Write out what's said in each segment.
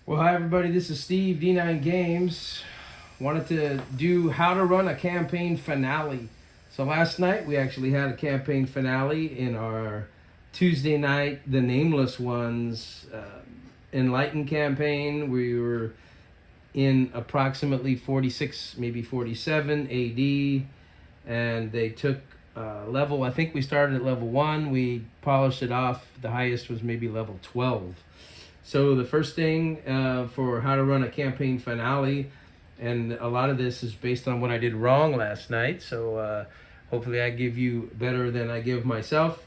Well, hi everybody, this is Steve, D9 Games. Wanted to do how to run a campaign finale. So last night we actually had a campaign finale in our Tuesday night, the Nameless Ones Enlighten campaign. We were in approximately 46, maybe 47 AD, and they took level, I think we started at level 1, we polished it off, the highest was maybe level 12. So the first thing for how to run a campaign finale, and a lot of this is based on what I did wrong last night, so hopefully I give you better than I give myself.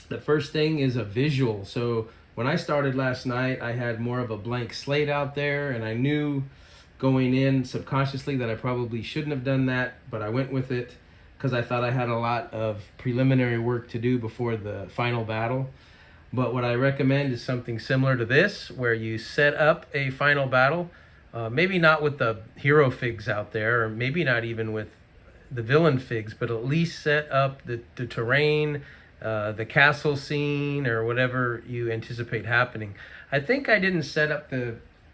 The first thing is a visual. So when I started last night, I had more of a blank slate out there, and I knew going in subconsciously that I probably shouldn't have done that, but I went with it because I thought I had a lot of preliminary work to do before the final battle. But what I recommend is something similar to this, where you set up a final battle, maybe not with the hero figs out there, or maybe not even with the villain figs, but at least set up the terrain, the castle scene, or whatever you anticipate happening. I think I didn't set up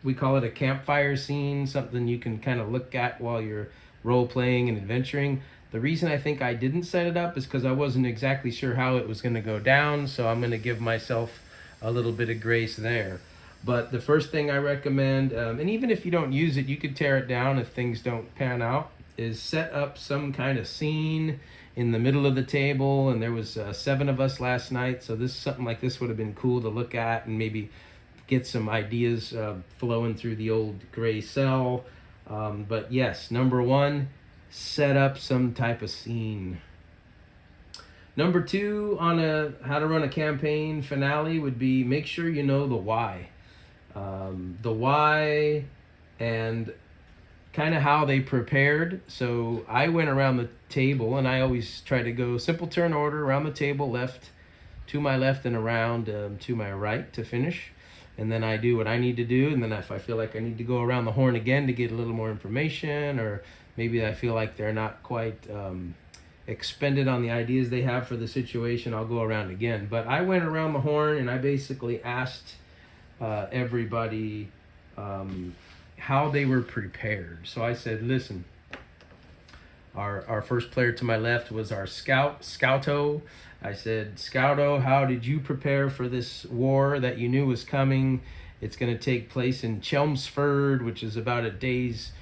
we call it a campfire scene, something you can kind of look at while you're role playing and adventuring. The reason I think I didn't set it up is because I wasn't exactly sure how it was going to go down, so I'm going to give myself a little bit of grace there. But the first thing I recommend, and even if you don't use it, you could tear it down if things don't pan out, is set up some kind of scene in the middle of the table. And there was 7 of us last night, so something like this would have been cool to look at and maybe get some ideas flowing through the old gray cell. But yes, number 1, set up some type of scene. Number 2 on how to run a campaign finale would be make sure you know the why. The why and kind of how they prepared. So I went around the table, and I always try to go simple turn order around the table, to my left and around to my right to finish. And then I do what I need to do, and then if I feel like I need to go around the horn again to get a little more information, or maybe I feel like they're not quite expended on the ideas they have for the situation, I'll go around again. But I went around the horn, and I basically asked everybody how they were prepared. So I said, listen, our first player to my left was our Scouto. I said, Scouto, how did you prepare for this war that you knew was coming? It's going to take place in Chelmsford, which is about a day's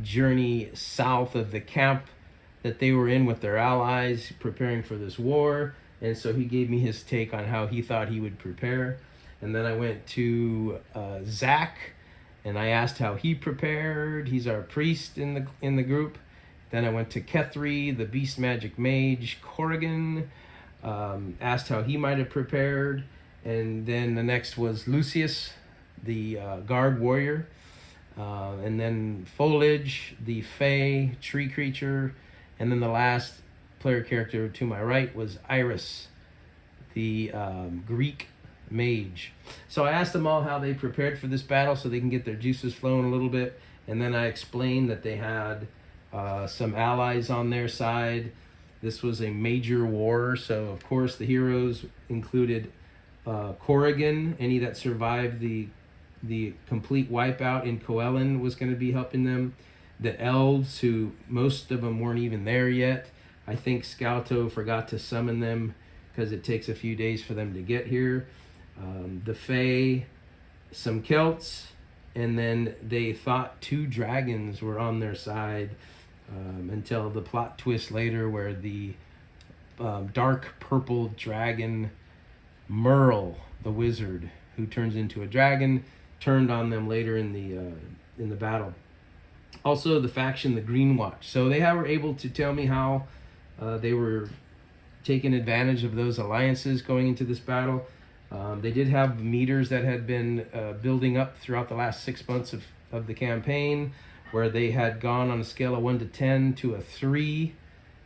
journey south of the camp that they were in with their allies preparing for this war. And so he gave me his take on how he thought he would prepare. And then I went to Zach, and I asked how he prepared. He's our priest in the group. Then I went to Kethri, the beast magic mage. Corrigan, asked how he might have prepared. And then the next was Lucius, the guard warrior. And then Foliage, the Fey tree creature. And then the last player character to my right was Iris, the Greek mage. So I asked them all how they prepared for this battle so they can get their juices flowing a little bit. And then I explained that they had some allies on their side. This was a major war, so of course the heroes included Corrigan. Any that survived the complete wipeout in Coelen was going to be helping them. The elves, who most of them weren't even there yet. I think Scouto forgot to summon them because it takes a few days for them to get here. The Fae, some Celts, and then they thought 2 dragons were on their side until the plot twist later where the dark purple dragon Merle, the wizard, who turns into a dragon, turned on them later in the battle. Also, the faction, the Green Watch. So they were able to tell me how they were taking advantage of those alliances going into this battle. They did have meters that had been building up throughout the last 6 months of the campaign, where they had gone on a scale of 1 to 10 to a 3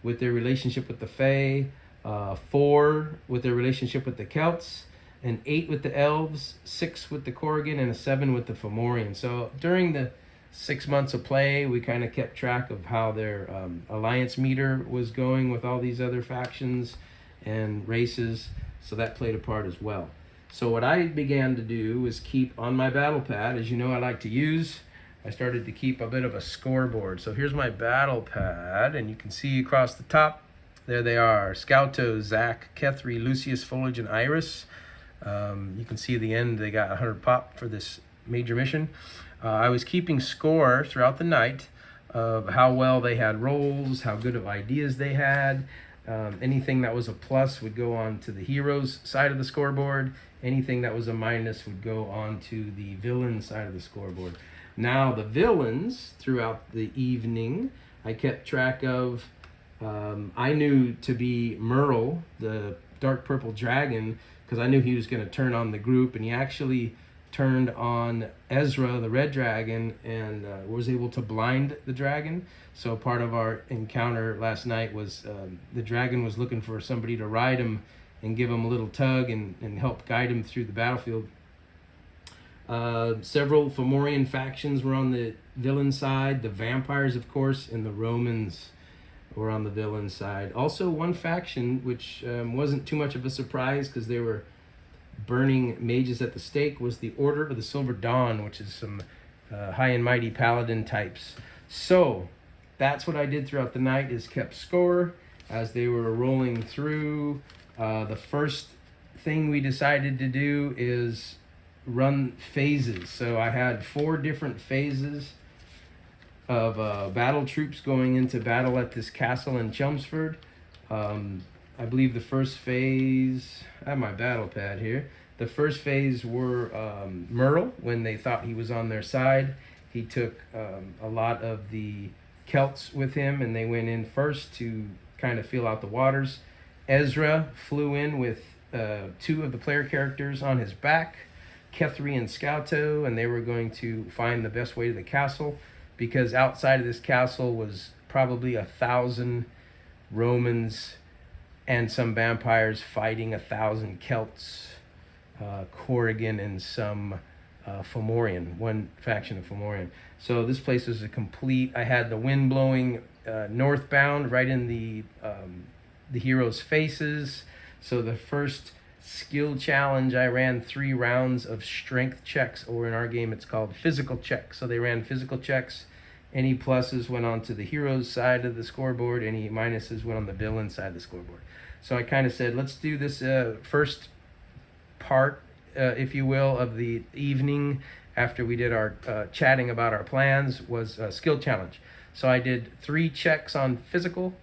with their relationship with the Fae, 4 with their relationship with the Celts, an 8 with the Elves, 6 with the Corrigan, and a 7 with the Fomorian. So during the 6 months of play, we kind of kept track of how their alliance meter was going with all these other factions and races, so that played a part as well. So what I began to do was keep on my battle pad, as you know I like to use, I started to keep a bit of a scoreboard. So here's my battle pad, and you can see across the top, there they are: Scouto, Zach, Kethri, Lucius, Foliage, and Iris. You can see at the end they got 100 pop for this major mission. I was keeping score throughout the night of how well they had rolls, how good of ideas they had. Anything that was a plus would go on to the heroes side of the scoreboard. Anything that was a minus would go on to the villain side of the scoreboard. Now the villains throughout the evening, I kept track of. I knew to be Merle, the dark purple dragon, because I knew he was going to turn on the group, and he actually turned on Ezra, the red dragon, and was able to blind the dragon. So part of our encounter last night was the dragon was looking for somebody to ride him and give him a little tug and help guide him through the battlefield. Several Fomorian factions were on the villain side. The vampires, of course, and the Romans were on the villain side. Also, one faction, which wasn't too much of a surprise because they were burning mages at the stake, was the Order of the Silver Dawn, which is some high and mighty paladin types. So that's what I did throughout the night, is kept score as they were rolling through. The first thing we decided to do is run phases. So I had 4 different phases of battle troops going into battle at this castle in Chelmsford. I believe the first phase, I have my battle pad here. The first phase were Merle, when they thought he was on their side. He took a lot of the Celts with him, and they went in first to kind of feel out the waters. Ezra flew in with 2 of the player characters on his back, Kethri and Scouto, and they were going to find the best way to the castle, because outside of this castle was probably 1,000 Romans and some vampires fighting 1,000 Celts, Corrigan, and some Fomorian, one faction of Fomorian. So this place was a complete. I had the wind blowing northbound right in the heroes' faces. So the first skill challenge, I ran 3 rounds of strength checks, or in our game it's called physical checks. So they ran physical checks. Any pluses went on to the heroes side of the scoreboard. Any minuses went on the villain side of the scoreboard. So I kind of said, let's do this first part, if you will, of the evening after we did our chatting about our plans, was a skill challenge. So I did 3 checks on physical,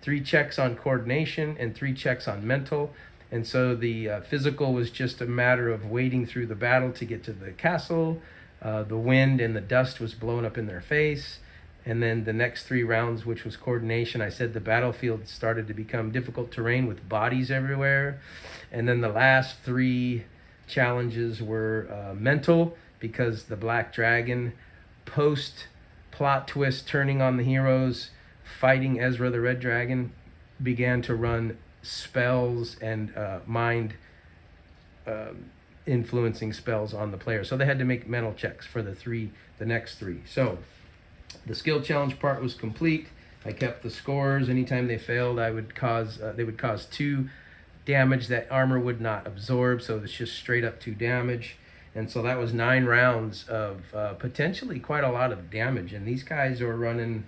3 checks on coordination, and 3 checks on mental. And so the physical was just a matter of wading through the battle to get to the castle. The wind and the dust was blown up in their face. And then the next 3 rounds, which was coordination, I said the battlefield started to become difficult terrain with bodies everywhere. And then the last 3 challenges were mental, because the Black Dragon, post plot twist turning on the heroes, fighting Ezra the Red Dragon, began to run spells and mind influencing spells on the player. So they had to make mental checks for the next 3. So the skill challenge part was complete. I kept the scores. Anytime they failed, they would cause 2 damage that armor would not absorb. So it's just straight up 2 damage. And so that was 9 rounds of potentially quite a lot of damage. And these guys are running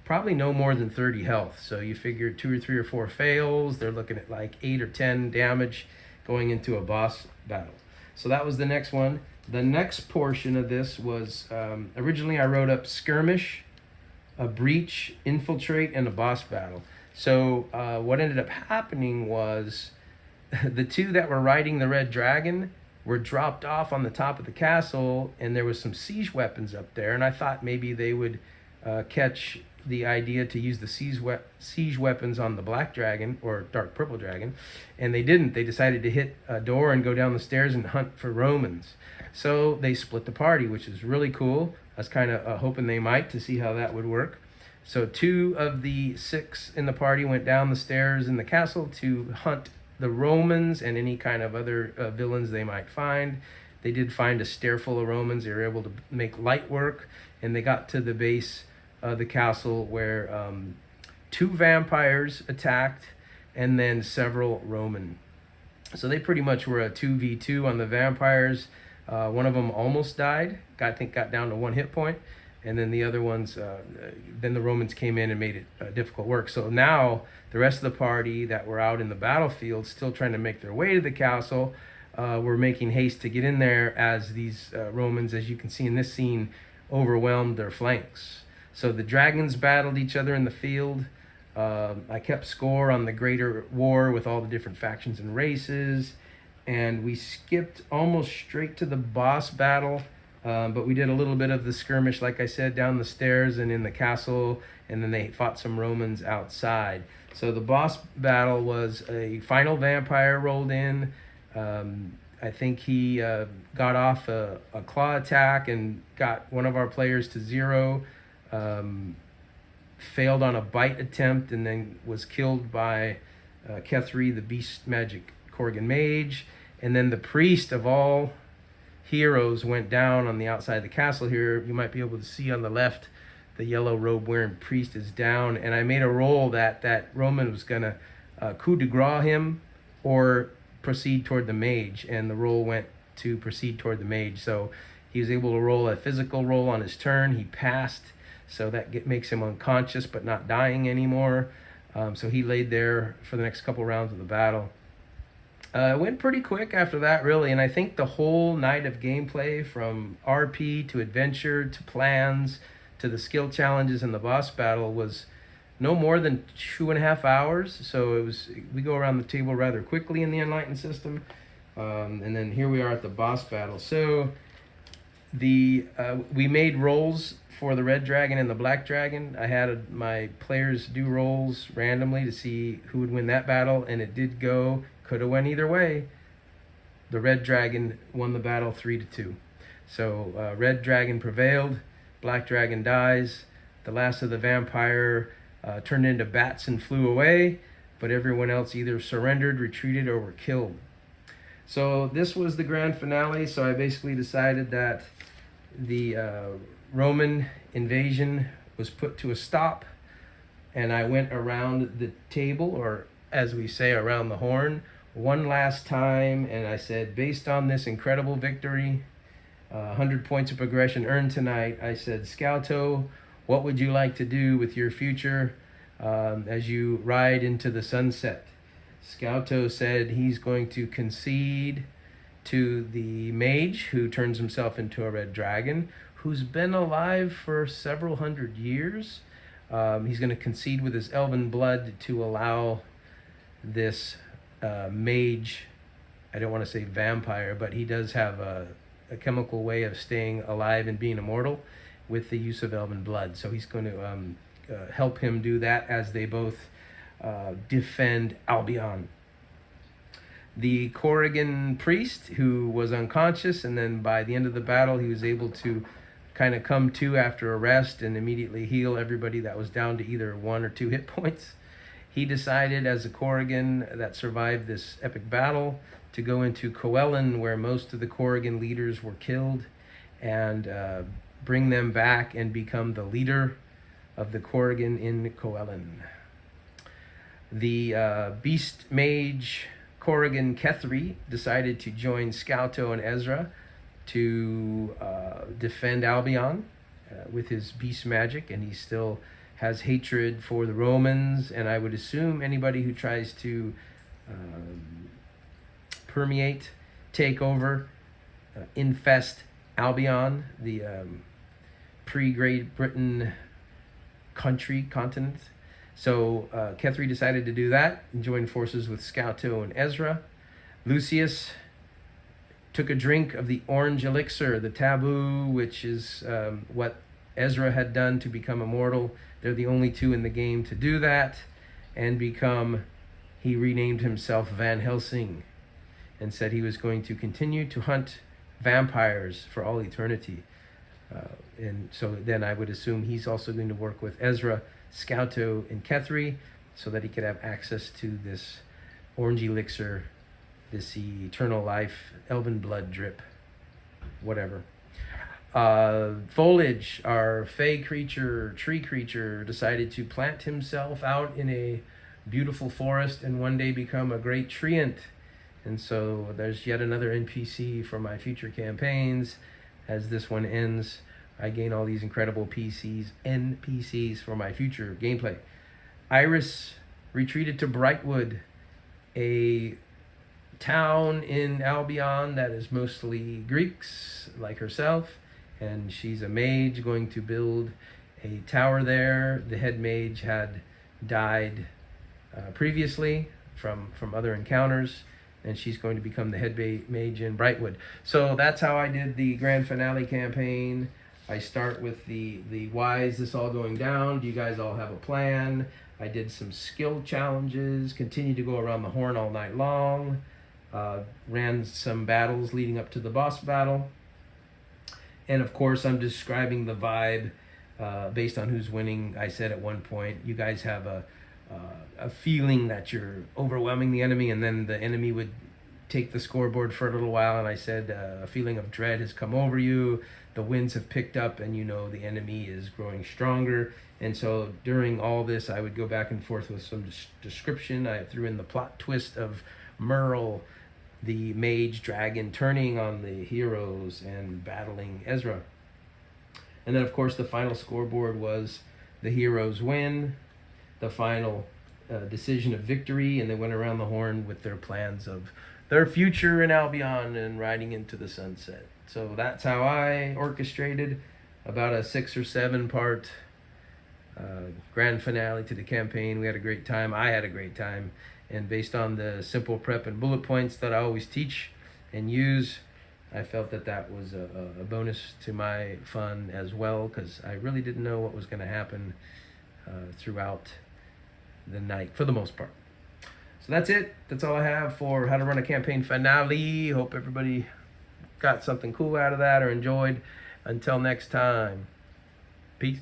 probably no more than 30 health. So you figure 2 or 3 or 4 fails, they're looking at like 8 or 10 damage going into a boss battle. So that was the next one. The next portion of this was, originally I wrote up skirmish, a breach, infiltrate, and a boss battle. So what ended up happening was the 2 that were riding the Red Dragon were dropped off on the top of the castle, and there was some siege weapons up there, and I thought maybe they would catch the idea to use the siege weapons on the Black Dragon, or Dark Purple Dragon, and they didn't. They decided to hit a door and go down the stairs and hunt for Romans. So they split the party, which is really cool. I was kind of hoping they might, to see how that would work. So 2 of the 6 in the party went down the stairs in the castle to hunt the Romans and any kind of other villains they might find. They did find a stair full of Romans. They were able to make light work, and they got to the base of the castle where 2 vampires attacked, and then several Roman So they pretty much were a 2v2 on the vampires. One of them almost died. I think got down to 1 hit point. And then the other ones, then the Romans came in and made it difficult work. So now the rest of the party that were out in the battlefield, still trying to make their way to the castle, were making haste to get in there as these Romans, as you can see in this scene, overwhelmed their flanks. So the dragons battled each other in the field. I kept score on the greater war with all the different factions and races. And we skipped almost straight to the boss battle. But we did a little bit of the skirmish, like I said, down the stairs and in the castle, and then they fought some Romans outside. So the boss battle was a final vampire rolled in. I think he got off a claw attack and got one of our players to 0. Failed on a bite attempt and then was killed by Kethri, the beast magic Korrigan mage. And then the priest of all heroes went down on the outside of the castle here. You might be able to see on the left, the yellow robe wearing priest is down. And I made a roll that Roman was going to coup de grace him or proceed toward the mage. And the roll went to proceed toward the mage. So he was able to roll a physical roll on his turn. He passed. So that makes him unconscious but not dying anymore. So he laid there for the next couple rounds of the battle. It went pretty quick after that, really, and I think the whole night of gameplay, from RP to adventure to plans to the skill challenges and the boss battle, was no more than 2.5 hours. So we go around the table rather quickly in the Enlightened system, and then here we are at the boss battle. So we made rolls for the red dragon and the black dragon. I had my players do rolls randomly to see who would win that battle, and it did go. Could have went either way. The red dragon won the battle 3-2. So red dragon prevailed. Black dragon dies. The last of the vampire turned into bats and flew away, but everyone else either surrendered, retreated, or were killed. So this was the grand finale. So I basically decided that the Roman invasion was put to a stop, and I went around the table, or as we say, around the horn, one last time, and I said, based on this incredible victory, 100 points of progression earned tonight, I said, Scouto, what would you like to do with your future as you ride into the sunset? Scouto said he's going to concede to the mage, who turns himself into a red dragon, who's been alive for several hundred years. He's going to concede with his elven blood to allow this mage, I don't want to say vampire, but he does have a chemical way of staying alive and being immortal with the use of elven blood. So he's going to help him do that as they both defend Albion. The Korrigan priest, who was unconscious, and then by the end of the battle he was able to kind of come to after a rest and immediately heal everybody that was down to either 1 or 2 hit points. He decided, as a Korrigan that survived this epic battle, to go into Coelen, where most of the Korrigan leaders were killed, and bring them back and become the leader of the Korrigan in Coelen. The beast mage Korrigan Kethri decided to join Scouto and Ezra to defend Albion with his beast magic, and he still has hatred for the Romans, and I would assume anybody who tries to permeate, take over, infest Albion, the pre-Great Britain continent. So Kethri decided to do that and join forces with Scouto and Ezra. Lucius took a drink of the orange elixir, the taboo, which is what Ezra had done to become immortal. They're the only two in the game to do that, and he renamed himself Van Helsing and said he was going to continue to hunt vampires for all eternity. And so then I would assume he's also going to work with Ezra, Scouto, and Kethri so that he could have access to this orange elixir, this eternal life, elven blood drip, whatever. Foliage, our fey creature, tree creature, decided to plant himself out in a beautiful forest and one day become a great treant And so there's yet another NPC for my future campaigns. As this one ends, I gain all these incredible NPCs for my future gameplay. Iris retreated to Brightwood, a town in Albion that is mostly Greeks like herself, and she's a mage going to build a tower there. The head mage had died previously from other encounters, and she's going to become the head mage in Brightwood. So that's how I did the grand finale campaign. I start with the why is this all going down? Do you guys all have a plan? I did some skill challenges, continued to go around the horn all night long, ran some battles leading up to the boss battle. And of course, I'm describing the vibe based on who's winning. I said at one point, you guys have a feeling that you're overwhelming the enemy, and then the enemy would take the scoreboard for a little while. And I said, a feeling of dread has come over you. The winds have picked up, and you know the enemy is growing stronger. And so during all this, I would go back and forth with some description. I threw in the plot twist of Merle, the mage dragon, turning on the heroes and battling Ezra. And then, of course, the final scoreboard was the heroes win, the final decision of victory, and they went around the horn with their plans of their future in Albion and riding into the sunset. So that's how I orchestrated about a 6 or 7 part grand finale to the campaign. We had a great time. I had a great time. And based on the simple prep and bullet points that I always teach and use, I felt that that was a bonus to my fun as well, because I really didn't know what was going to happen throughout the night for the most part. So that's it. That's all I have for how to run a campaign finale. Hope everybody got something cool out of that or enjoyed. Until next time, peace.